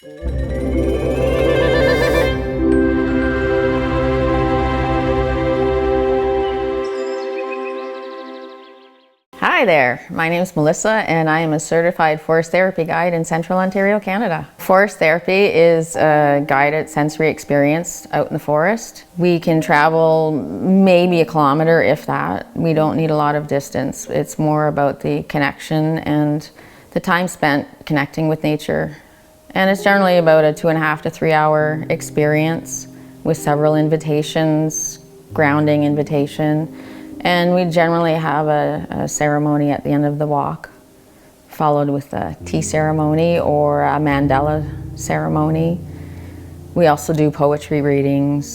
Hi there, my name is Melissa and I am a certified forest therapy guide in Central Ontario, Canada. Forest therapy is a guided sensory experience out in the forest. We can travel maybe a kilometer, if that. We don't need a lot of distance. It's more about the connection and the time spent connecting with nature. And it's generally about a 2.5 to 3 hour experience with several invitations, grounding invitation. And we generally have a ceremony at the end of the walk, followed with a tea ceremony or a mandala ceremony. We also do poetry readings,